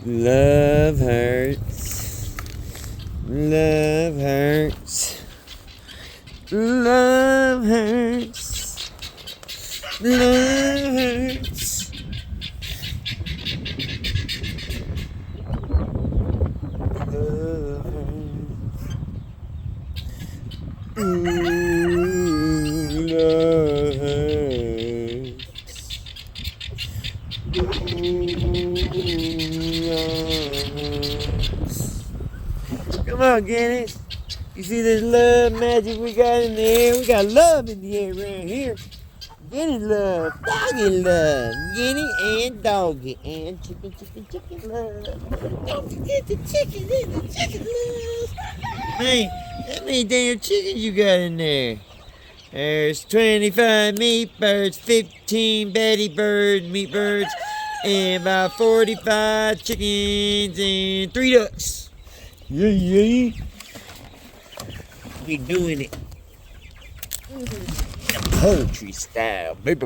Love hurts. Love hurts. Love hurts. Love hurts. Love hurts. Ooh, love hurts. Come on, Guinness. You see this love magic we got in the air? We got love in the air around here. Guinea love, doggy love, guinea and doggy, and chicken, chicken, chicken love. Don't forget the chicken and the chicken love. Man, how many damn chickens you got in there? There's 25 meat birds, 15 Betty bird meat birds, and about 45 chickens and 3 ducks. Yeah. We doing it. Poultry style, baby.